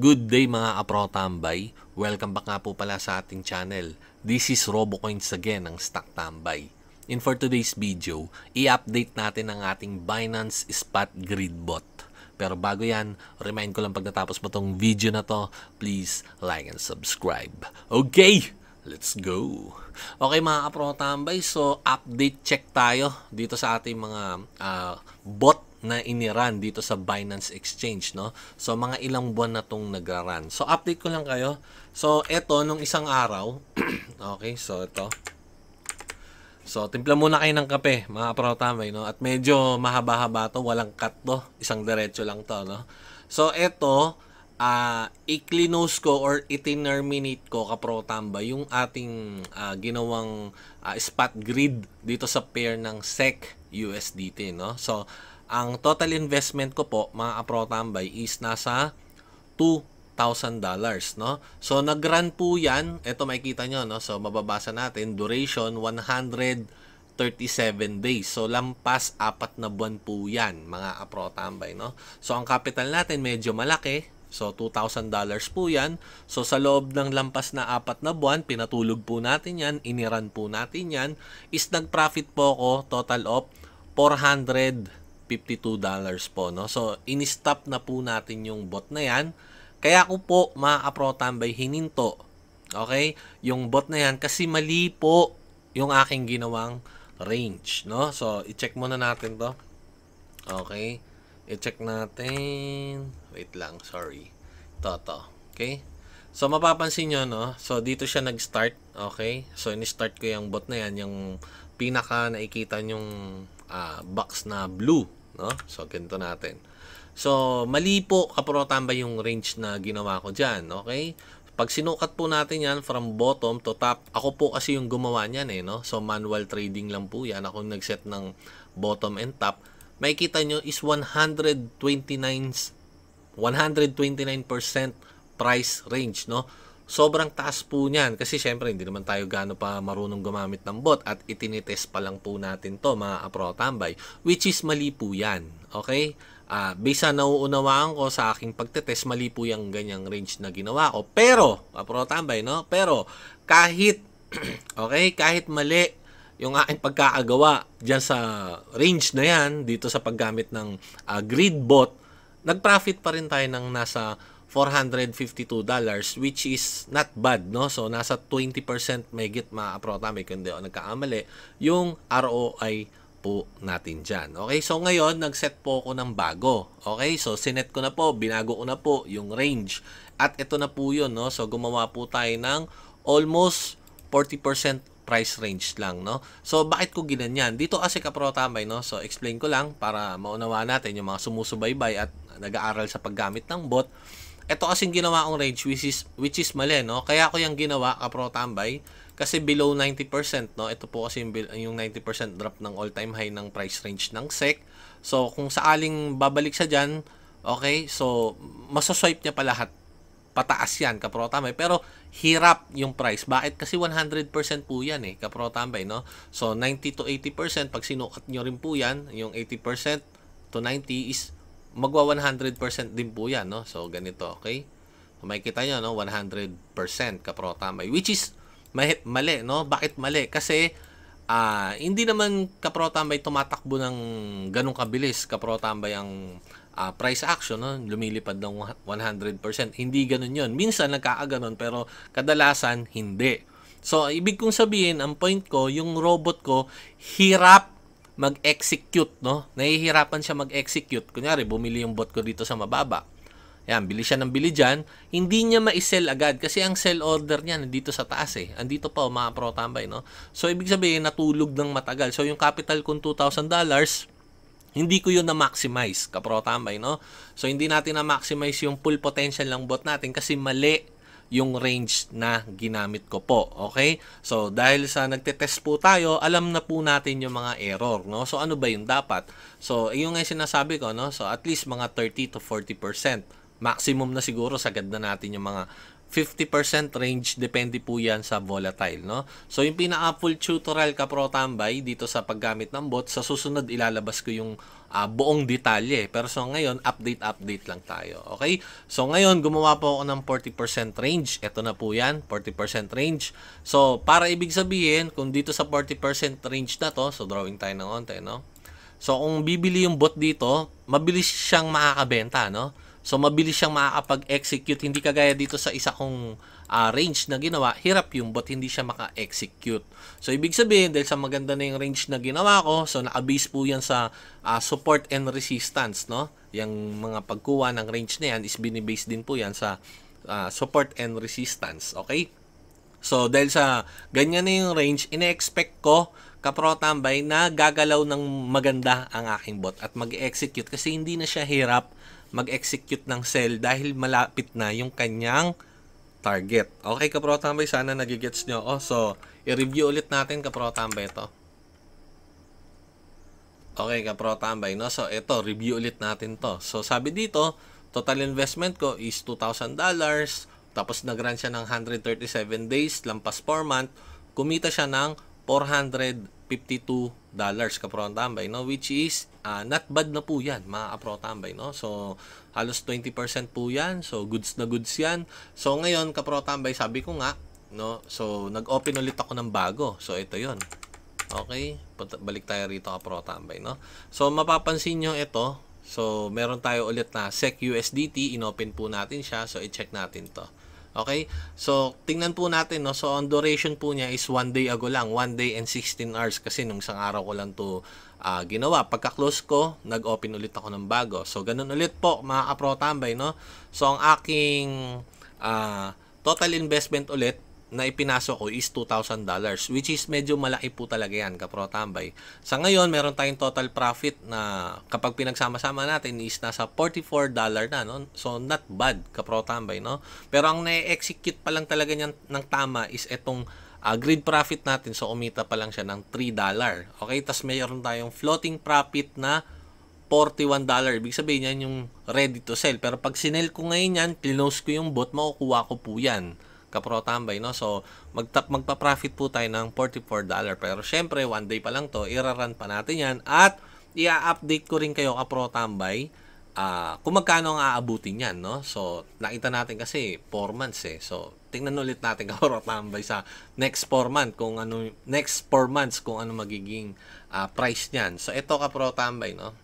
Good day mga kapro-tambay. Welcome back nga po pala sa ating channel. This is RoboCoins again ng Stock Tambay. In for today's video, i-update natin ang ating Binance Spot Grid Bot. Pero bago yan, remind ko lang pag natapos mo tong video na to, please like and subscribe. Okay, let's go! Okay mga kapro-tambay, so update check tayo dito sa ating mga bot na iniran dito sa Binance Exchange, no? So, mga ilang buwan na itong nagra-run. So, update ko lang kayo. So, eto, nung isang araw, okay, so ito. So, timpla muna kayo ng kape, mga kapro-tambay, no? At medyo mahaba-haba to, walang cut to. Isang diretso lang to, no? So, eto, i-clinose ko or i-terminate ko, kapro-tambay, yung ating ginawang spot grid dito sa pair ng SEC USDT, no? So, ang total investment ko po, mga kapro-tambay, is nasa $2,000, no? So, nag-run po yan. Ito makikita nyo, no? So, mababasa natin. Duration, 137 days. So, lampas 4 na buwan po yan, mga kapro-tambay, no? So, ang capital natin medyo malaki. So, $2,000 po yan. So, sa loob ng lampas na 4 na buwan, pinatulog po natin yan, iniran po natin yan, is nag-profit po ako, total of $452 po, no? So, in-stop na po natin yung bot na yan. Kaya ako po, mga kapro-tambay, hininto. Okay? Yung bot na yan, kasi mali po yung aking ginawang range, no? So, i-check muna natin to. Okay? I-check natin. Wait lang, sorry. Ito. Okay? So, mapapansin nyo, no? So, dito siya nag-start. Okay? So, in-start ko yung bot na yan. Yung pinaka nakikita nyong box na blue, no? So, ganito natin. So, mali po, kapro-tambay, yung range na ginawa ko dyan, okay? Pag sinukat po natin yan from bottom to top, ako po kasi yung gumawa niyan, no? So, manual trading lang po yan. Ako nag-set ng bottom and top. Makikita nyo is 129% price range, no? Sobrang taas po niyan kasi syempre hindi naman tayo gaano pa marunong gumamit ng bot at itinitest pa lang po natin to, mga kapro-tambay, which is mali po yan, okay? Based sa nauunawaan ko sa aking pagtetest, mali po yung ganyang range na ginawa ko. Pero, kapro-tambay, no? Pero kahit okay, kahit mali yung aking pagkakagawa dyan sa range na yan dito sa paggamit ng grid bot, nag-profit pa rin tayo ng nasa $452, which is not bad, no? So, nasa 20% megit, mga kapro-tambay, kundi ako nagkakamali, yung ROI po natin dyan. Okay? So, ngayon, nag-set po ako ng bago. Okay? So, sinet ko na po, binago ko na po yung range. At ito na po yun, no? So, gumawa po tayo ng almost 40% price range lang, no? So, bakit ko ginanyan? Dito kasi, kapro-tambay, no? So, explain ko lang para maunawaan natin yung mga sumusubaybay at nag-aaral sa paggamit ng bot. Ito kasing ginawa kong range which is mali, no? Kaya ko yung ginawa, kapro-tambay, kasi below 90%, no? Ito po kasi yung 90% drop ng all-time high ng price range ng SEC. So, kung saaling babalik siya dyan, okay? So, masaswipe niya pa lahat. Pataas yan, kapro-tambay. Pero, hirap yung price. Bakit? Kasi 100% po yan, kapro-tambay, no? So, 90 to 80%, pag sinukat nyo rin po yan, yung 80% to 90 is magwa 100% din po yan, no? So, ganito, okay? So, makikita nyo, no? 100% kapro-tambay. Which is mali, no? Bakit mali? Kasi, hindi naman, kapro-tambay, tumatakbo ng ganong kabilis, kapro-tambay, ang price action, no? Lumilipad ng 100%. Hindi ganun yun. Minsan, nagkakaganon, pero kadalasan, hindi. So, ibig kong sabihin, ang point ko, yung robot ko, hirap mag-execute, no? Nahihirapan siya mag-execute. Kunyari, bumili yung bot ko dito sa mababa. Yan, bili siya ng bili dyan. Hindi niya ma-sell agad kasi ang sell order niya nandito sa taas, Andito pa, mga pro-tambay, no? So, ibig sabihin, natulog ng matagal. So, yung capital kong $2,000, hindi ko yun na-maximize, kapro-tambay, no? So, hindi natin na-maximize yung full potential ng bot natin kasi mali yung range na ginamit ko po, okay? So, dahil sa nagtetest po tayo, alam na po natin yung mga error, no? So, ano ba yung dapat? So, yung nga sinasabi ko, no? So, at least mga 30 to 40%. Maximum na siguro, sagad na natin yung mga 50% range, depende po yan sa volatile, no? So, yung pinaka-full tutorial Kapro Tambay dito sa paggamit ng bot, sa susunod ilalabas ko yung buong detalye. Pero so ngayon, update lang tayo. Okay? So ngayon, gumawa po ako ng 40% range. Ito na po yan, 40% range. So, para ibig sabihin, kung dito sa 40% range na to, so drawing tayo ng onte, no? So, kung bibili yung bot dito, mabilis siyang makakabenta, no? So, mabilis siyang makakapag-execute. Hindi kagaya dito sa isa kong range na ginawa, hirap yung bot, hindi siya maka-execute. So, ibig sabihin, dahil sa maganda na yung range na ginawa ko, so naka-base po yan sa support and resistance, no? Yung mga pagkuha ng range na yan is binibase din po yan sa support and resistance, okay? So, dahil sa ganyan na yung range, ine-expect ko, Kapro Tambay, na gagalaw ng maganda ang aking bot at mag-execute kasi hindi na siya hirap mag-execute ng sell dahil malapit na yung kanyang target. Okay, Kapro Tambay, sana nagigets nyo. So, i-review ulit natin, Kapro Tambay, ito. Okay, Kapro Tambay, no? So, ito, review ulit natin to. So, sabi dito, total investment ko is $2,000. Tapos, nag-run siya ng 137 days, lampas 4 month. Kumita siya ng $452, Kapro Tambay, no? Which is, not bad na po yan, mga Kapro Tambay, no? So, halos 20% po yan. So, goods na goods yan. So, ngayon, Kapro Tambay, sabi ko nga, no? So, nag-open ulit ako ng bago. So, ito yon. Okay? Balik tayo rito, Kapro Tambay, no? So, mapapansin nyo ito. So, meron tayo ulit na SEC USDT. Inopen po natin siya. So, i-check natin to. Okay? So, tingnan po natin, no? So, on duration po niya is 1 day ago lang. 1 day and 16 hours kasi nung isang araw ko lang to ginawa. Pagka-close ko, nag-open ulit ako ng bago. So, ganun ulit po, mga Kapro Tambay, no? So, ang aking total investment ulit na ipinasok ko is $2,000, which is medyo malaki po talaga yan, Kapro Tambay. Sa ngayon, meron tayong total profit na kapag pinagsama-sama natin is nasa $44 na, no? So, not bad, Kapro Tambay, no? Pero ang na-execute pa lang talaga niyan ng tama is itong grid profit natin. So, umita pa lang siya ng $3. Okay? Tapos, mayroon tayong floating profit na $41. Ibig sabihin yan yung ready to sell. Pero pag sinell ko ngayon yan, close ko yung bot, makukuha ko po yan, Kapro Tambay, no? So, magpa-profit po tayo ng $44. Pero, syempre, 1 day pa lang to, ira-run pa natin yan. At, i-update ko rin kayo, Kapro Tambay, kung magkano ang aabutin yan, no? So, nakita natin kasi 4 months, eh. So, tingnan ulit natin, Kapro Tambay, sa next 4 months, kung ano magiging price niyan. So, ito, Kapro Tambay, no?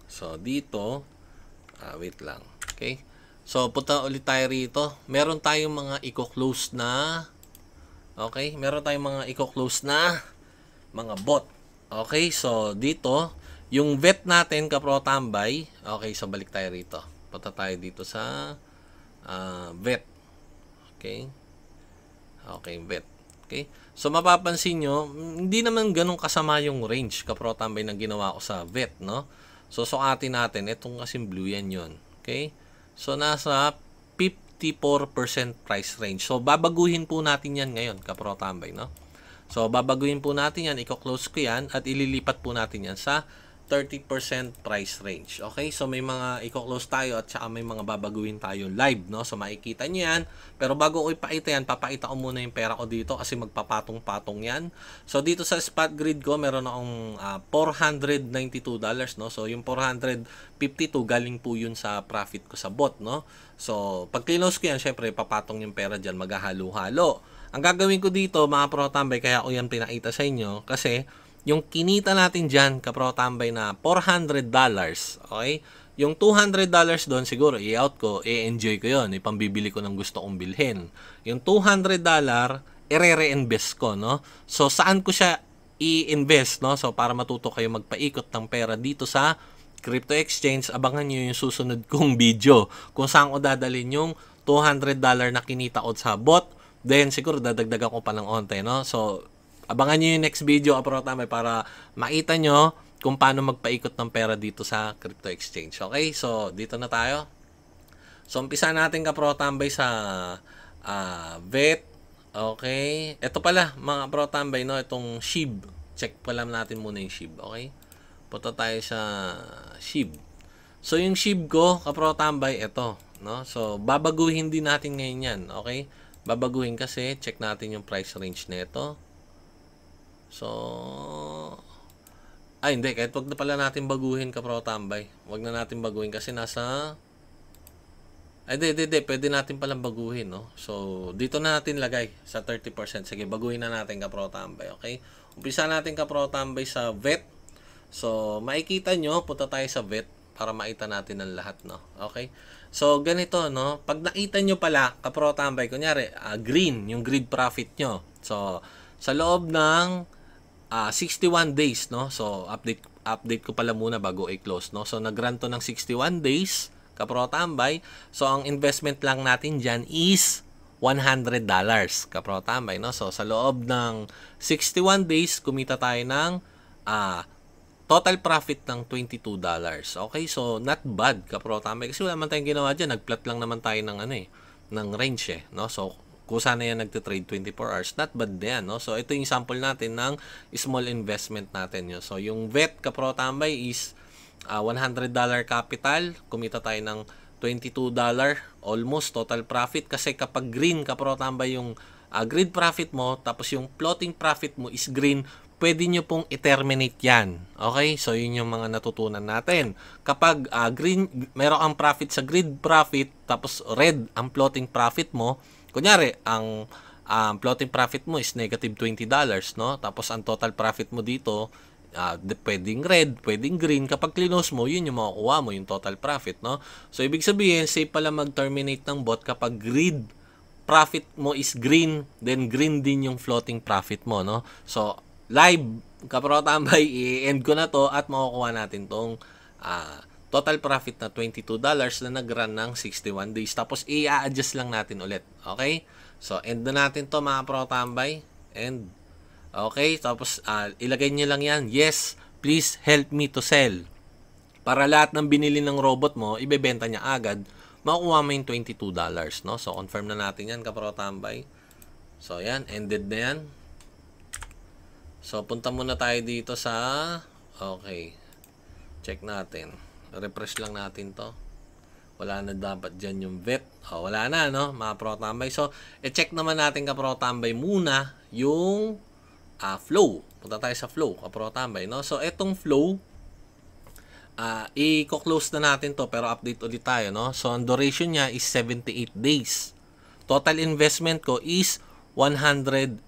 So, dito, wait lang. Okay? So, punta ulit tayo rito. Meron tayong mga i-close na, okay? Meron tayong mga i-close na mga bot. Okay? So, dito, yung vet natin, Kapro Tambay, okay, so balik tayo rito. Punta tayo dito sa vet. Okay? Okay, vet. Okay? So, mapapansin nyo, hindi naman ganun kasama yung range, Kapro Tambay, na ginawa ko sa vet, no? So, sukatin natin. Itong kasing blue yan yun. Okay? So, nasa 54% price range. So, babaguhin po natin yan ngayon, Kapro Tambay, no? So, babaguhin po natin yan, i-close ko yan, at ililipat po natin yan sa 30% price range. Okay? So, may mga i-close tayo at saka may mga babaguhin tayo live, no? So, makikita nyo yan. Pero bago ko ipakita yan, papakita ko muna yung pera ko dito kasi magpapatong-patong yan. So, dito sa spot grid ko, meron akong $492, no? So, yung 452 galing po yun sa profit ko sa bot, no? So, pag close ko yan, syempre, papatong yung pera dyan, maghahalo-halo. Ang gagawin ko dito, mga Pro Tambay, kaya ko yan pinakita sa inyo, kasi yung kinita natin dyan, Kapro Tambay, na $400, okay? Yung $200 doon, siguro, i-out ko, i-enjoy ko yon, ipambibili ko ng gusto kong bilhin. Yung $200, i-re-reinvest ko, no? So, saan ko siya i-invest, no? So, para matuto kayo magpaikot ng pera dito sa crypto exchange, abangan nyo yung susunod kong video kung saan ko dadalhin yung $200 na kinita ko sa bot. Then, siguro, dadagdagan ko pa ng onte, no? So, abangan nyo yung next video, Kapro Tambay, para makita nyo kung paano magpaikot ng pera dito sa crypto exchange. Okay? So, dito na tayo. So, umpisa natin, Kapro Tambay, sa vet. Okay? Ito pala, mga Kapro Tambay, no? Itong SHIB. Check pala natin muna yung SHIB. Okay? Punta tayo sa SHIB. So, yung SHIB ko, Kapro Tambay, ito. no? So, babaguhin din natin ngayon yan, okay? Babaguhin kasi, check natin yung price range nito. So, hindi, kahit wag na pala natin baguhin Kapro Tambay. Wag na natin baguhin kasi nasa pwede natin palang baguhin, no? So, dito na natin lagay sa 30%. Sige, baguhin na natin Kapro Tambay, okay? Umpisa natin Kapro Tambay sa VET. So, makikita nyo, punta tayo sa VET para makita natin ang lahat, no? Okay? So, ganito, no? Pag nakita nyo pala, Kapro Tambay, kunyari, green, yung grid profit nyo. So, sa loob ng 61 days, no? So, update ko pala muna bago i-close, no? So, nag-run to ng 61 days, Kapro Tambay. So, ang investment lang natin dyan is $100, Kapro Tambay, no? So, sa loob ng 61 days, kumita tayo ng total profit ng $22. Okay? So, not bad, Kapro Tambay. Kasi wala man tayong ginawa dyan. Nag-plot lang naman tayo ng ng range, no? So, kung sana yan nagtitrade 24 hours, not bad yan, no? So, ito yung sample natin ng small investment natin, no? So, yung VET, Kapro Tambay, is $100 capital. Kumita tayo ng $22 almost total profit. Kasi kapag green, Kapro Tambay, yung grid profit mo, tapos yung floating profit mo is green, pwede nyo pong i-terminate yan. Okay? So, yun yung mga natutunan natin. Kapag green, meron kang profit sa grid profit, tapos red ang floating profit mo, kunyari, ang floating profit mo is negative $20, no? Tapos, ang total profit mo dito, pwedeng red, pwedeng green. Kapag close mo, yun yung makukuha mo, yung total profit, no? So, ibig sabihin, safe pala mag-terminate ng bot kapag grid profit mo is green, then green din yung floating profit mo, no? So, live, Kapro Tambay, i-end ko na to at makukuha natin tong total profit na $22 na nag-run ng 61 days. Tapos, i-adjust lang natin ulit. Okay? So, end na natin to mga Kapro Tambay. End. Okay? Tapos, ilagay nyo lang yan. Yes, please help me to sell. Para lahat ng binili ng robot mo, ibebenta niya agad, makukuha mo yung $22. No? So, confirm na natin yan, Kapro Tambay. So, yan. Ended na yan. So, punta muna tayo dito sa okay. Check natin. Refresh lang natin to. Wala na dapat dyan yung VET. Wala na, no? Mga Pro Tambay. So, i-check naman natin Kapro Tambay muna yung flow. Punta tayo sa flow, Kapro Tambay, no? So, etong flow, i-close na natin to pero update ulit tayo, no? So, ang duration niya is 78 days. Total investment ko is 151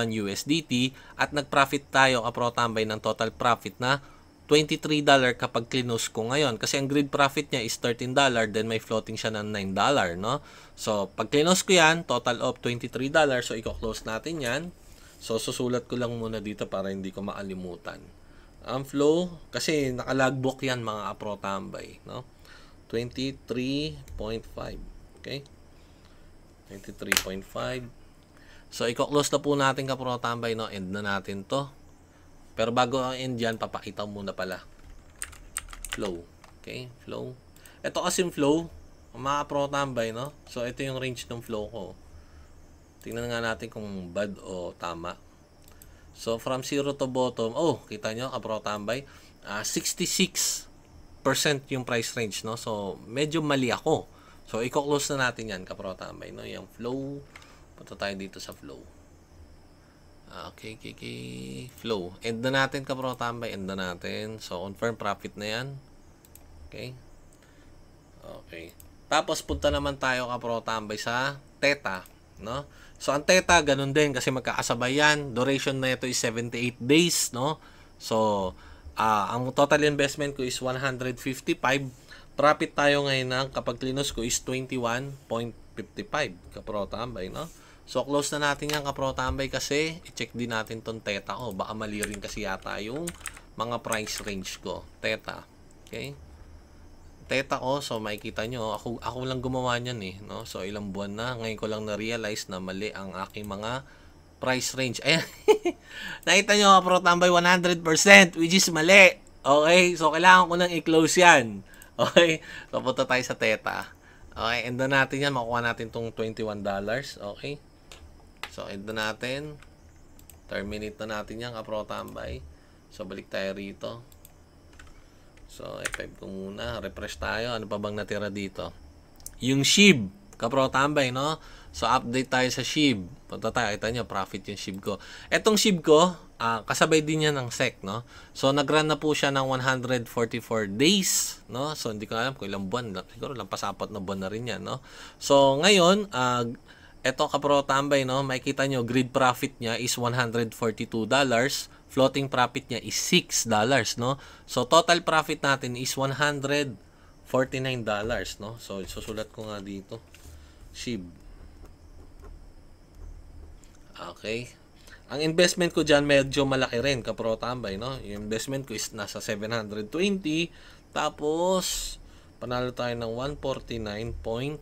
USDT at nag-profit tayo, Kapro Tambay, ng total profit na $23 kapag close ko ngayon. Kasi ang grid profit niya is $13, then may floating siya ng $9, no? So, pag close ko yan, total of $23. So, i-close natin yan. So, susulat ko lang muna dito para hindi ko makalimutan. Ang flow, kasi nakalagbook yan mga Kapro Tambay, no? 23.5. Okay? 23.5. So, i-close na po natin Kapro Tambay, no? End na natin to. Pero bago ang end dyan, papakita muna pala. Flow. Okay? Flow. Ito kasi yung flow, mga Kapro Tambay, no? So, ito yung range ng flow ko. Tingnan nga natin kung bad o tama. So, from 0 to bottom, kita nyo, Kapro Tambay, 66% yung price range, no? So, medyo mali ako. So, i-close na natin yan, Kapro Tambay, no? Yung flow. Punta tayo dito sa flow. Okay. Flow. End na natin, Kapro Tambay. End na natin. So, confirm profit na yan. Okay. Tapos, punta naman tayo, Kapro Tambay, sa Theta, no? So, ang Theta, ganun din kasi magkakasabay yan. Duration na ito is 78 days, no? So, ang total investment ko is 155. Profit tayo ngayon ng kapag close ko is 21.55, Kapro Tambay, no? So, close na natin yan, Kapro Tambay, kasi i-check din natin tong Theta ko. Baka mali rin kasi yata yung mga price range ko. Theta. Okay? Theta ko, so makikita nyo, ako lang gumawa niyan no? So, ilang buwan na. Ngayon ko lang na-realize na mali ang aking mga price range. Ayan. Nakita nyo, Kapro Tambay, 100%, which is mali. Okay? So, kailangan ko nang i-close yan. Okay? So, punta tayo sa Theta. Okay? End na natin yan. Makuha natin tong $21. Okay? So, end na natin. Terminate na natin yan, Kapro Tambay. So, balik tayo rito. So, F5 ko muna. Refresh tayo. Ano pa bang natira dito? yung SHIB, kapro tambay, no? So, update tayo sa SHIB. Punta tayo, kita nyo, profit yung SHIB ko. Etong SHIB ko, kasabay din yan ng SEC, no? So, nag-run na po siya ng 144 days, no? So, hindi ko alam kung ilang buwan. Siguro, lampas-apat na buwan na rin yan, no? So, ngayon, eto kapro tambay, no? Makikita nyo, grid profit niya is $142. Floating profit niya is $6, no? So, total profit natin is $149, no? So, susulat ko nga dito. SHIB. Okay. Ang investment ko dyan medyo malaki rin, kapro tambay, no? Yung investment ko is nasa 720. Tapos, panalo tayo ng 149.33.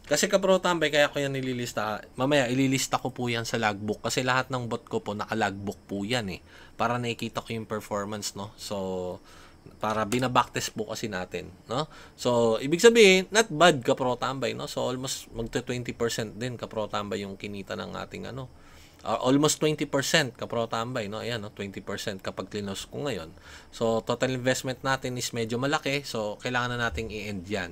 Kasi kapro tambay, kaya ko yan nililista. Mamaya, ililista ko po yan sa logbook. Kasi lahat ng bot ko po, naka-logbook po yan eh. Para nakikita ko yung performance, no? So, para binabacktest po kasi natin, no? So, ibig sabihin, not bad kapro tambay, no? So, almost magto 20% din kapro tambay yung kinita ng ating ano. Almost 20% kapro tambay, no? Ayan, no? 20% kapag close ko ngayon. So, total investment natin is medyo malaki. So, kailangan na nating i-end yan.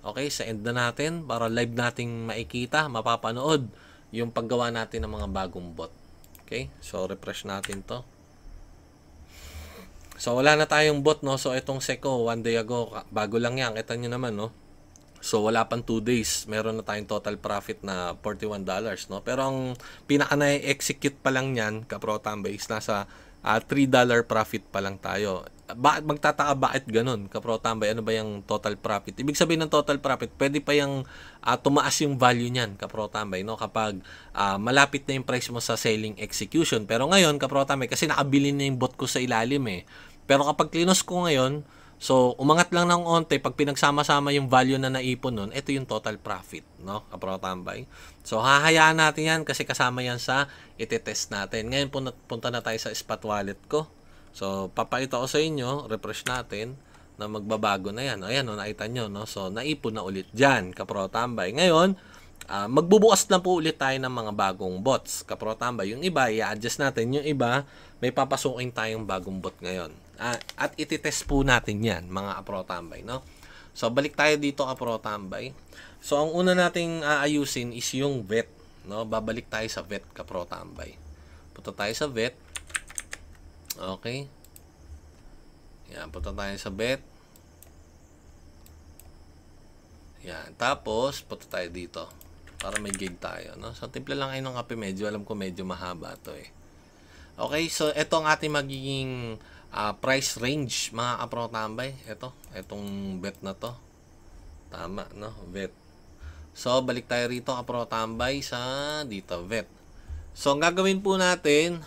Okay, sa end na natin para live nating makikita, mapapanood yung paggawa natin ng mga bagong bot. Okay? So, refresh natin 'to. So, wala na tayong bot, no? So, itong Seco, 1 day ago, bago lang yan. Kita nyo naman, no? So, wala pang 2 days. Meron na tayong total profit na $41, no? Pero ang pinaka na-execute pa lang yan, kapro tambay, is nasa $3 profit pa lang tayo. Magtataka bakit ganun, kapro tambay? Ano ba yung total profit? Ibig sabihin ng total profit, pwede pa yung tumaas yung value niyan, kapro tambay, no? Kapag malapit na yung price mo sa selling execution. Pero ngayon, kapro tambay, kasi nakabili na yung bot ko sa ilalim eh. Pero kapag klinos ko ngayon, so umangat lang ng onte, pag pinagsama-sama yung value na naipon nun, ito yung total profit, no? Kapro tambay. So hahayaan natin yan kasi kasama yan sa iti-test natin. Ngayon punta na tayo sa spot wallet ko. So papakita ko sa inyo, refresh natin na magbabago na yan. Ayan, no, nakita nyo, no? So naipon na ulit dyan, kapro tambay. Ngayon, magbubukas na po ulit tayo ng mga bagong bots, kapro tambay. Yung iba, i-adjust natin. Yung iba, may papasukin tayong bagong bot ngayon. At iti-test po natin yan, mga kapro tambay, no? So, balik tayo dito, kapro tambay. So, ang una nating aayusin is yung vet, no? Babalik tayo sa vet, kapro tambay. Punta tayo sa vet. Okay. Yan, punta tayo sa vet. Yan, tapos, punta tayo dito. Para may gig tayo, no? So, timpla lang kayo ng kape. Alam ko medyo mahaba to eh. Okay, so ito ang ating magiging price range, mga kapro tambay. Itong bet na to. Tama, no? Bet. So, balik tayo rito, kapro tambay, sa dito, bet. So, ang gagawin po natin,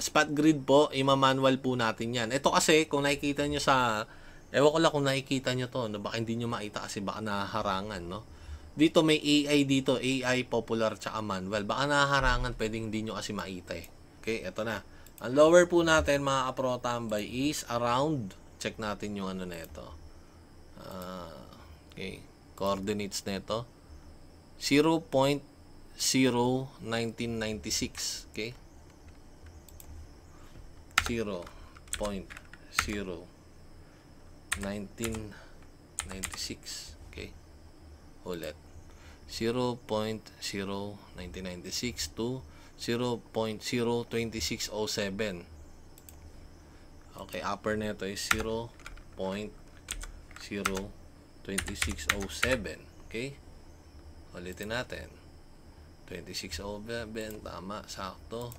spot grid po, ima-manual po natin yan. Ito kasi, kung nakikita nyo sa, ewan ko lang kung nakikita nyo to, no? Baka hindi nyo makita kasi baka naharangan, no? Dito may AI dito, AI, popular, tsaka manual. Baka naharangan, pwedeng hindi nyo kasi makita eh. Okay, eto na. Ang lower po natin, mga kapro tambay, is around, check natin yung ano na ito. Okay, coordinates na ito. 0.01996. Okay? 0.01996. Okay? Ulit. 0.01996 to 0.02607. Okay, upper nito is 0.02607. Okay? Ulitin natin. 2607, tama, sakto.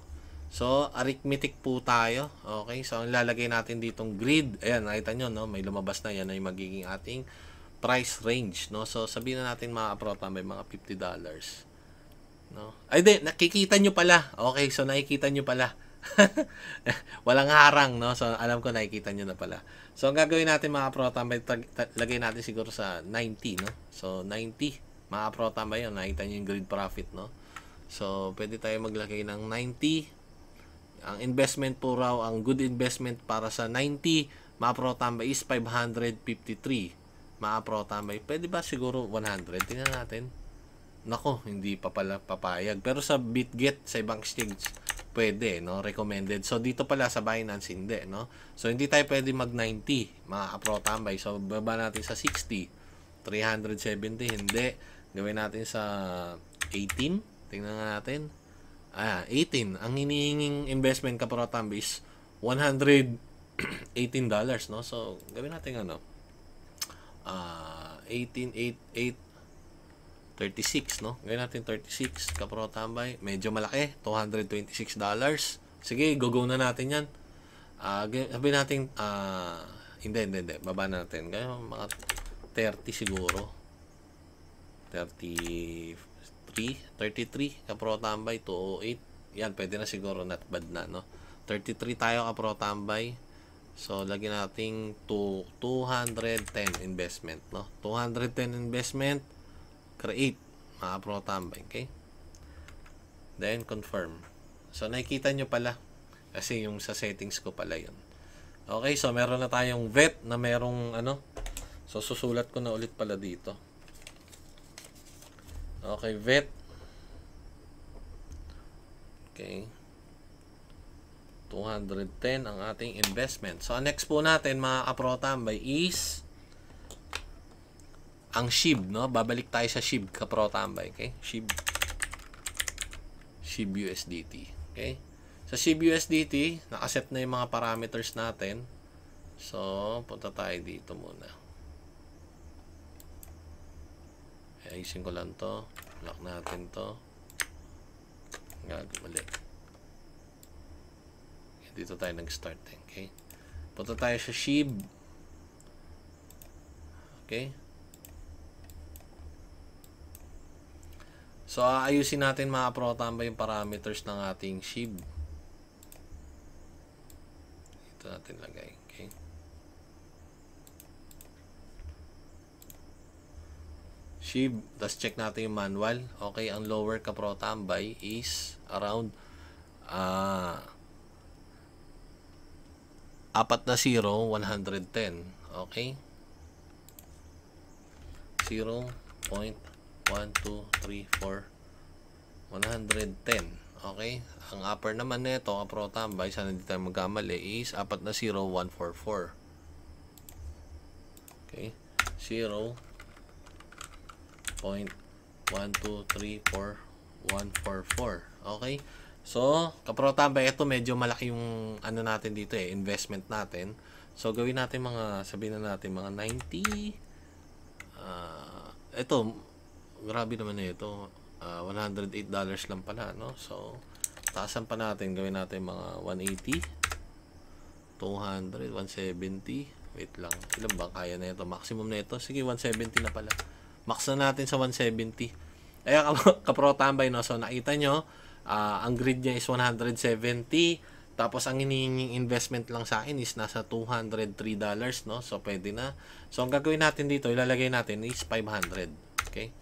So, arithmetic po tayo. Okay, so ang lalagay natin ditong grid. Ayan, nakita nyo, no? May lumabas na yan ay magiging ating price range, no? So, sabihin na natin mga kapro tambay, mga $50. No? Ay, di, nakikita nyo pala. Okay, so nakikita nyo pala. Walang harang, no? So, alam ko nakikita nyo na pala. So, ang gagawin natin mga pro tambay, lagay natin siguro sa 90, no? So, 90. Mga pro tambay yun, nakita nyo yung grid profit, no? So, pwede tayo maglagay ng 90. Ang investment po raw, ang good investment para sa 90, mga pro tambay is 553. Mga pro tambay, pwede ba siguro 100? Tingnan natin. Nako, hindi pa pala papayag. Pero sa BitGet, sa ibang exchange, pwede, no? Recommended. So, dito pala sa Binance, hindi, no? So, hindi tayo pwede mag 90, mga kapro tambay. So, baba natin sa 60. 370, hindi. Gawin natin sa 18. Tingnan nga natin. 18. Ang hinihinging investment kapro tambay is $118, no? So, gawin natin ano? 18, 8, 36, no? Gawin natin 36, kapro tambay. Medyo malaki, $226. Sige, go na natin yan. Sabihin natin, hindi. Baba natin. Gaya mga 30 siguro. 33, kapro tambay, 208. Yan, pwede na siguro, not bad na, no? 33 tayo, kapro tambay. So, lagyan natin 210 investment, no? 210 investment, create, mga pro tambay, okay? Then, confirm. So, nakikita nyo pala. Kasi yung sa settings ko pala yun. Okay, so meron na tayong vet na merong ano. So, susulat ko na ulit pala dito. Okay, vet. Okay. 210 ang ating investment. So, next po natin, mga kapro tambay, is ang SHIB, no? Babalik tayo sa SHIB, kapro tambay, okay? SHIB USDT, okay? Sa SHIB USDT, nakaset na yung mga parameters natin. So, punta tayo dito muna. Ayusin ko lang to. Lock natin to. Mali. Dito tayo nag-start, okay? Punta tayo sa SHIB. Okay? So, ayusin natin mga pro tambay yung parameters ng ating SHIB. Ito natin lagay. Okay? SHIB. Tapos check natin yung manual. Okay, ang lower ka pro tambay is around 4 na 0, 110. Okay? 0.1234 110. Okay? Ang upper naman nito, kapro tambay, sana hindi tayo magkamali, is 4 na 0, 144. Okay? 0.1234 144. Okay? So, kapro tambay, ito medyo malaki yung ano natin dito investment natin. So, gawin natin mga, sabihin na natin mga 90. Ito, grabe naman ito. $108 lang pala, no? So, taasan pa natin. Gawin natin mga 180. 200, 170. Wait lang. Ilan ba kaya na ito? Maximum na ito. Sige, 170 na pala. Max na natin sa 170. Ayan, kapro tambay, no? So, nakita nyo, ang grid niya is 170. Tapos, ang hinihinging investment lang sa akin is nasa $203, no? So, pwede na. So, ang gagawin natin dito, ilalagay natin is 500. Okay?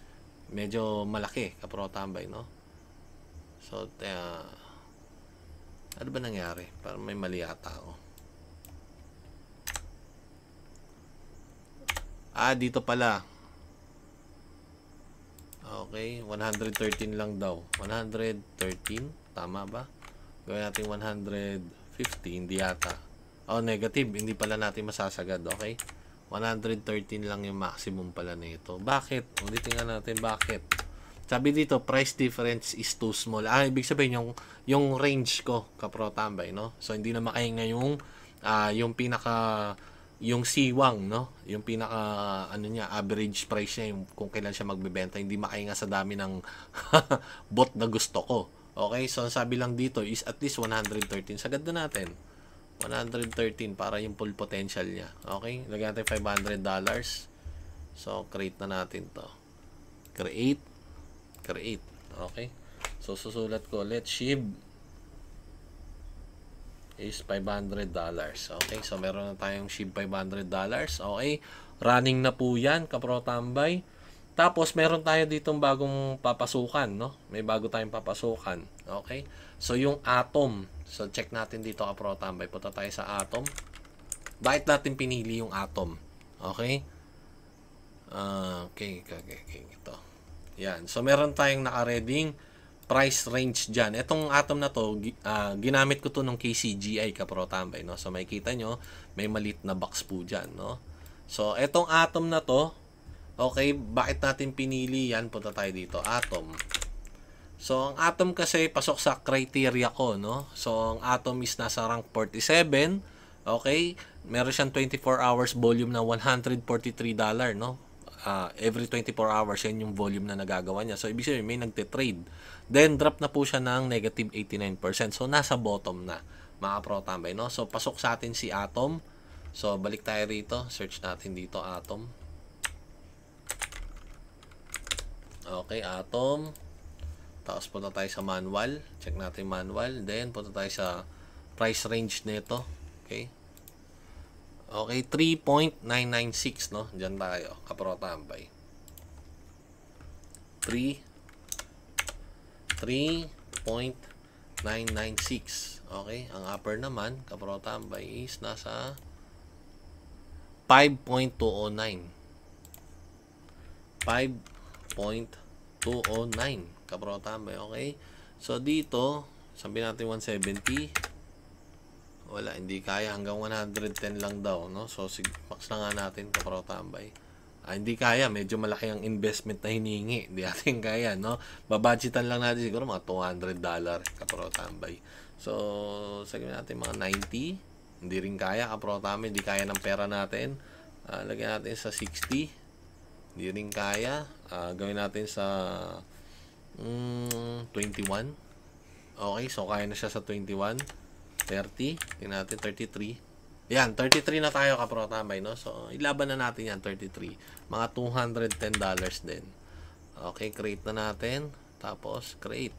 Medyo malaki, kapro tambay, no? So, ano ba nangyari? Parang may mali ata ako. Dito pala. Okay, 113 lang daw. 113, tama ba? Gawin natin 150, hindi yata. Negative, hindi pala natin masasagad, okay? 113 lang yung maximum pala nito. Bakit? Ulitin nga natin bakit. Sabi dito, price difference is too small. Ibig sabihin yung range ko, kapro tambay, no? So, hindi na makahinga yung yung siwang, no? Yung pinaka average price niya, yung kung kailan siya magbebenta, hindi makahinga sa dami ng bot na gusto ko. Okay, so sabi lang dito is at least 113. Sagad na natin. 113 para yung full potential niya. Okay, lagyan natin $500. So, create na natin to. Create. Okay. So, susulat ko, let's SHIB is $500. Okay, so meron na tayong SHIB $500. Okay, running na po yan, kapro tambay. Tapos, meron tayo ditong bagong papasukan, no? May bago tayong papasukan. Okay? So, yung Atom. So, check natin dito, kapro tambay. Punta tayo sa Atom. Bakit natin pinili yung Atom? Okay? Okay. Ito. Yan. So, meron tayong naka-reading price range dyan. Itong atom na to, ginamit ko to ng KCGI, kapro tambay, no? So makikita nyo, may maliit na box po dyan, no? So itong atom na to, okay, bakit natin pinili yan? Punta tayo dito, atom. So ang atom kasi pasok sa criteria ko, no? So ang atom is nasa rank 47, okay? Meron siyang 24 hours volume na $143, no? Every 24 hours yan yung volume na nagagawa niya. So ibig sabihin may nagte-trade. Then drop na po siya ng negative 89%. So nasa bottom na, mga pro tambay, no? So pasok sa atin si atom. So balik tayo rito, search natin dito atom. Okay, atom. Tapos punta tayo sa manual, check natin manual, then punta tayo sa price range nito. Okay. Okay, 3.996, no? Diyan tayo, kapro tambay. 3.996. Okay, ang upper naman, kapro tambay, is nasa 5.209. 5.209, kapro tambay, okay? So dito, sabihin natin 170. Wala, hindi kaya, hanggang 110 lang daw, no? So max na nga natin, kapro tambay. Hindi kaya, medyo malaki ang investment na hinihingi. Hindi natin kaya, no? Babudgetan lang natin siguro mga $200, kapro tambay. So sabihin natin mga 90. Hindi rin kaya, kapro tambay, hindi kaya ng pera natin. Lagyan natin sa 60. Hindi rin kaya. Gawin natin sa 21. Okay, so kaya na siya sa 21. 30. Tingnan natin 33. Yan, 33 na tayo, kapro tambay, no? So ilaban na natin yan, 33. Mga $210 din. Okay, create na natin. Tapos create.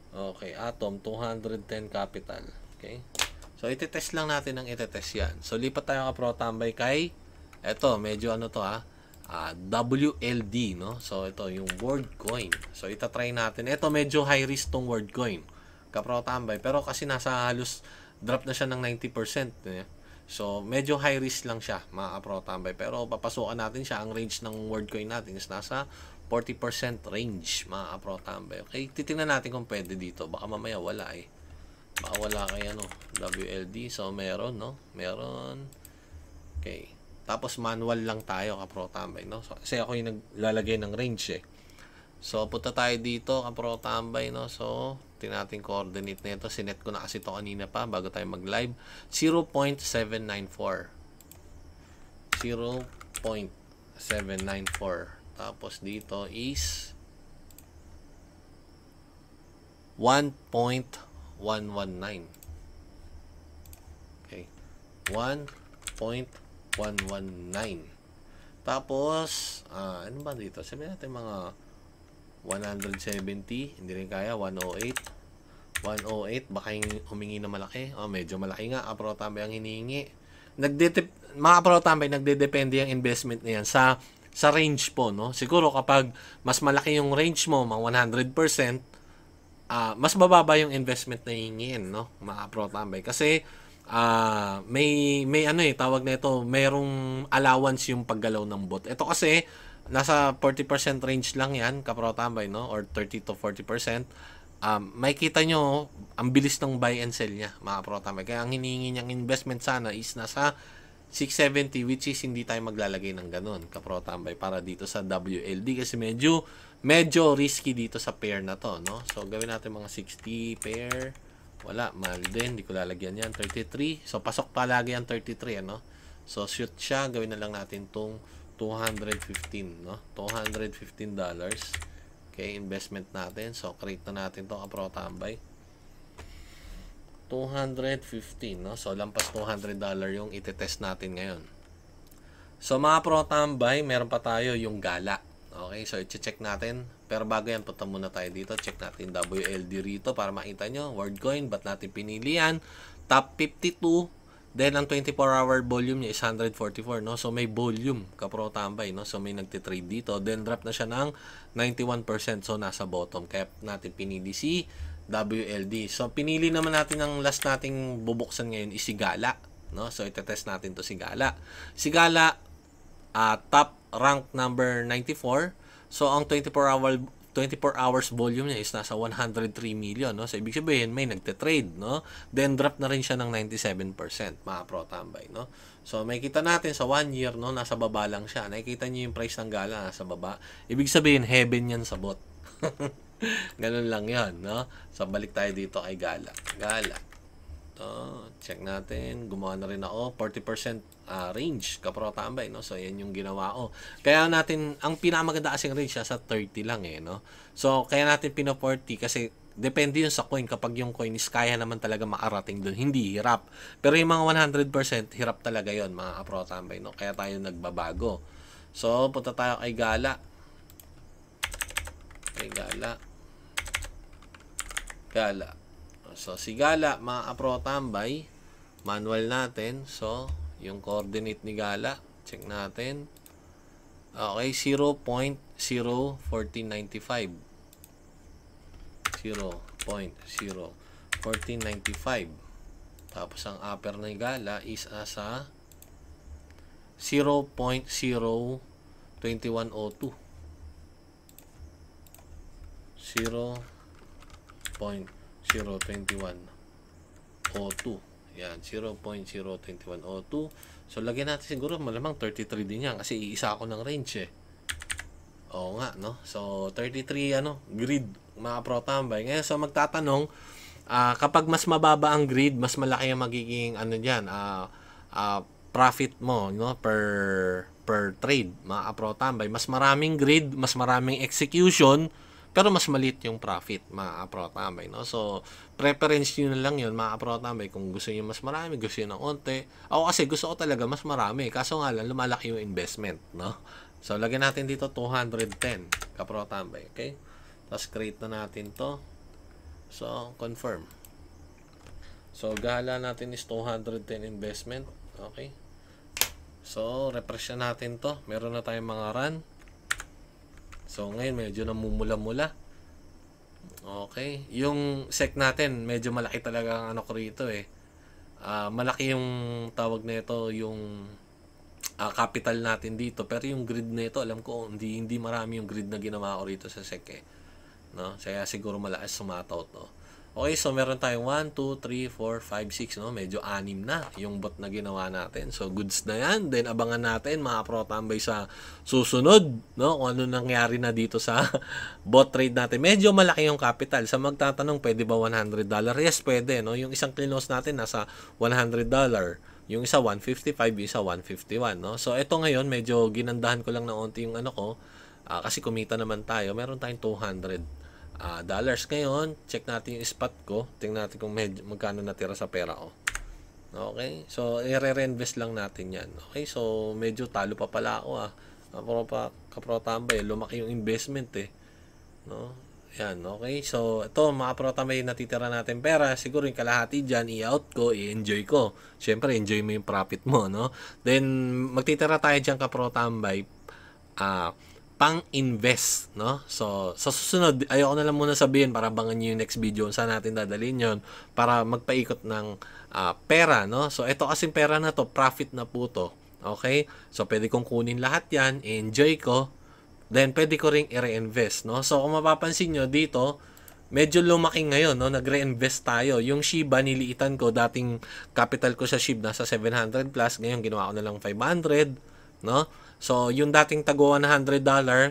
Okay, atom 210 capital. Okay. So iti-test lang natin ang iti-test yan. So lipat tayo, kapro tambay, kay eto, medyo ano to WLD, no? So ito yung WorldCoin. So ita-try natin. Ito medyo high risk tong WorldCoin, kapro tambay, pero kasi nasa halos drop na siya ng 90%, eh. So medyo high risk lang siya, mga kapro tambay, pero papasukan natin siya. Ang range ng WorldCoin natin is nasa 40% range, mga kapro tambay. Okay, titingnan natin kung pwede dito. Baka mamaya wala, eh. Baka wala kay ano, WLD. So meron, no? Meron. Okay. Tapos manual lang tayo, kapro tambay, no? So, kasi ako yung naglalagay ng range, eh. So punta tayo dito, kapro tambay, no? So tingnan natin coordinate nito. Sinet ko na kasi to kanina pa bago tayo mag-live. 0.794. 0.794. Tapos dito is 1.119. Okay. 1.119. Tapos, ano ba dito? Sabihin natin mga 170. Hindi rin kaya. 108. 108. Baka humingi na malaki. Medyo malaki nga. Kapro tambay ang hinihingi. Mga kapro tambay, nagdedepende ang investment na yan sa range po, no? Siguro kapag mas malaki yung range mo, mga 100%, mas bababa yung investment na hihingin, no? Mga kapro tambay. Kasi may ano tawag na ito, merong allowance yung paggalaw ng bot. Ito kasi nasa 40% range lang yan, kapro tambay, no? Or 30 to 40%. Makikita nyo ang bilis ng buy and sell niya, mga kapro tambay. Kaya ang hinihingi niyang investment sana is nasa 670, which is hindi tayo maglalagay ng ganun, kapro tambay, para dito sa WLD kasi medyo risky dito sa pair na to, no? So gawin natin mga 60 pair. Wala, mahal din. Hindi ko lalagyan yan. 33. So, pasok palagi yan 33, ano? So, shoot siya. Gawin na lang natin itong 215, no? $215. Okay, investment natin. So, create na natin itong kapro tambay. 215, no? So, lampas $200 yung itetest natin ngayon. So, mga pro tambay, meron pa tayo yung gala. Okay, so i-check natin. Pero bago yan, punta muna tayo dito. Check natin WLD rito para makita nyo. WorldCoin, ba't natin pinili yan? Top 52. Then, ang 24-hour volume niya is 144, no? So, may volume, kapro tambay, no? So, may nagtitrade dito. Then, drop na siya ng 91%. So, nasa bottom. Kaya natin pinili si WLD. So, pinili naman natin ang last nating bubuksan ngayon is si Gala, no? So, itetest natin to si Gala. Si Gala, top rank number 94. So, ang 24-hour 24 hours volume niya is nasa 103 million, no? So, ibig sabihin, may nagte-trade, no? Then, drop na rin siya ng 97%, mga pro tambay, no? So, may kita natin sa 1 year, no? Nasa baba lang siya. Nakikita niyo yung price ng Gala, nasa baba. Ibig sabihin, heaven yan sa bot. Ganun lang yan, no? So, balik tayo dito kay Gala. Gala. Check natin. Gumawa na rin ako. 40% range, kapro tambay, no? So, yan yung ginawa ko. Kaya natin, ang pinakamaganda kasing range siya sa 30 lang, eh, no? So, kaya natin pina 40 kasi depende yun sa coin. Kapag yung coin is kaya naman talaga makarating doon, hindi hirap. Pero yung mga 100%, hirap talaga yon, mga kapro tambay, no? Kaya tayo nagbabago. So, punta tayo kay Gala. Kay Gala. Gala. So, si Gala, mga kapro tambay, manual natin. So, yung coordinate ni Gala, check natin. Okay, 0.01495. 0.01495. Tapos, ang upper ni Gala is asa 0.02102. 0.02102. Yan, 0.02102. So, lagyan natin siguro malamang 33 din yan kasi iisa ako ng range, eh. Oo nga, no? So, 33, grid, mga pro tambay. Ngayon, so magtatanong, kapag mas mababa ang grid, mas malaki ang magiging, profit mo, no? Per trade, mga pro tambay. Mas maraming grid, mas maraming execution, pero mas maliit yung profit, mga pro tambay, no? So, preference nyo na lang yun, mga pro tambay. Kung gusto nyo mas marami, gusto nyo ng onte. Ako kasi gusto ko talaga mas marami. Kaso nga lang, lumalaki yung investment, no? So, lagyan natin dito 210, kapro tambay, okay? Tapos, create na natin to. So, confirm. So, Gala natin is 210 investment, okay? So, refresh na natin to. Meron na tayong mga run. So, ngayon medyo namumula-mula. Okay. Yung SEC natin, medyo malaki talaga ang ko rito, eh. Malaki yung tawag nito, yung capital natin dito. Pero yung grid nito, alam ko, hindi marami yung grid na ginawa ko rito sa SEC, eh. No? Kaya siguro malakas sumataw to. Okay, so meron tayong 1, 2, 3, 4, 5, 6, no? Medyo 6 na yung bot na ginawa natin. So, goods na yan. Then, abangan natin, mga pro tambay sa susunod, no? Kung ano nangyari na dito sa bot trade natin. Medyo malaki yung capital. Sa magtatanong, pwede ba $100? Yes, pwede, no? Yung isang close natin, nasa $100. Yung isa, 155, yung isa, 151, no? So, ito ngayon, medyo ginandahan ko lang na onti yung ko. Kasi kumita naman tayo. Meron tayong $200. Dollars ngayon, check natin yung spot ko. Tingnan natin kung magkano natira sa pera ko. Okay? So, i-reinvest lang natin yan. Okay? So, medyo talo pa pala ako, kapro tambay. Lumaki yung investment, eh. No? Yan, okay? So, ito, mga kapro tambay, natitira natin pera. Siguro yung kalahati dyan, i-out ko, i-enjoy ko. Siyempre, enjoy mo yung profit mo, no? Then, magtitira tayo dyan, kapro tambay. Pang-invest, no? So, sa susunod, ayoko na lang muna sabihin para abangan nyo yung next video saan natin dadalhin yun para magpaikot ng pera, no? So, ito kasing pera na to, profit na po to. Okay? So, pwede kong kunin lahat yan, enjoy ko, then pwede ko ring i-reinvest, no? So, kung mapapansin nyo dito, medyo lumaki ngayon, no? Nag-reinvest tayo. Yung Shiba, niliitan ko, dating capital ko sa Shiba nasa 700 plus, ngayon ginawa ko na lang 500, no? So, yung dating tagwa $100,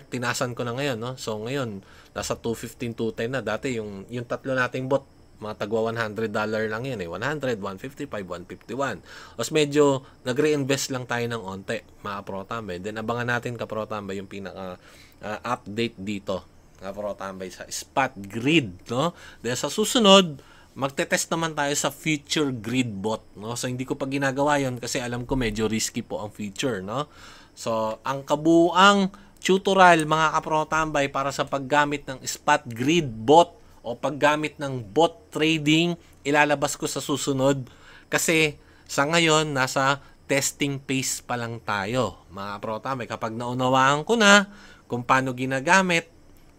tinasan ko na ngayon, no? So, ngayon, nasa 215, 210 na. Dati, yung tatlo nating bot, mga tagwa $100 lang yun, eh. 100, 155, 151. Tapos, medyo nag-reinvest lang tayo ng onte, mga pro tambay. Then, abangan natin, kapro tambay, yung pinaka-update dito, kapro tambay, sa spot grid, no? Then, sa susunod, magte-test naman tayo sa future grid bot, no? So, hindi ko pa ginagawa yon kasi alam ko medyo risky po ang future, no? So, ang kabuuang tutorial, mga kapro tambay, para sa paggamit ng spot grid bot o paggamit ng bot trading, ilalabas ko sa susunod. Kasi, sa ngayon, nasa testing phase pa lang tayo, mga kapro tambay. Kapag naunawaan ko na kung paano ginagamit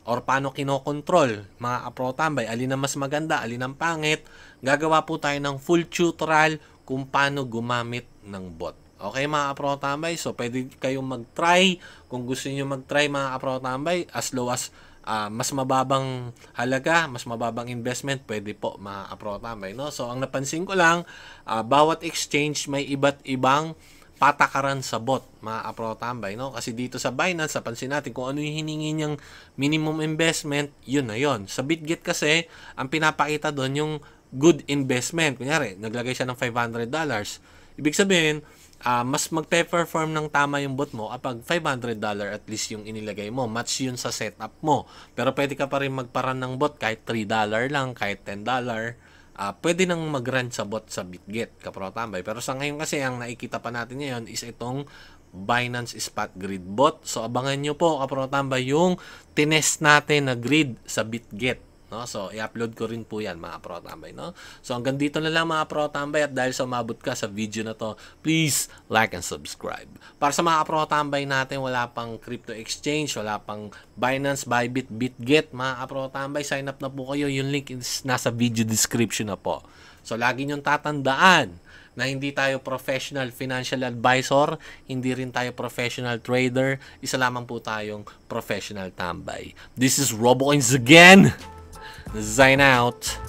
or paano kinokontrol, mga kapro tambay, alin ang mas maganda, alin ang pangit, gagawa po tayo ng full tutorial kung paano gumamit ng bot. Okay, mga kapro tambay, so pwede kayong mag-try. Kung gusto niyo mag-try, mga kapro tambay, as low as mas mababang halaga, mas mababang investment, pwede po mga kapro-tambay, no? So ang napansin ko lang, bawat exchange may iba't ibang patakaran sa bot, mga kapro-tambay, no? Kasi dito sa Binance, napansin natin kung ano yung hiningi niyang minimum investment, yun na yun. Sa Bitget kasi, ang pinapakita doon yung good investment. Kunyari, naglagay siya ng $500. Ibig sabihin, mas magpe-perform ng tama yung bot mo kapag $500 at least yung inilagay mo. Match yun sa setup mo. Pero pwede ka pa rin magparan ng bot kahit $3 lang, kahit $10. Pwede nang mag-run sa bot sa Bitget, kapro-tambay. Pero sa ngayon kasi, ang nakikita pa natin ngayon is itong Binance Spot Grid Bot. So, abangan nyo po, kapro-tambay, yung tinest natin na grid sa Bitget. No? So, i-upload ko rin po yan, mga kapro-tambay. No? So, hanggang dito na lang, mga kapro-tambay. At dahil sa umabot ka sa video na to, please like and subscribe. Para sa mga kapro-tambay natin, wala pang crypto exchange, wala pang Binance, Bybit, Bitget, mga kapro-tambay, sign up na po kayo. Yung link is nasa video description na po. So, lagi nyong tatandaan na hindi tayo professional financial advisor, hindi rin tayo professional trader, isa lamang po tayong professional tambay. This is RoboCoins again! Sign out!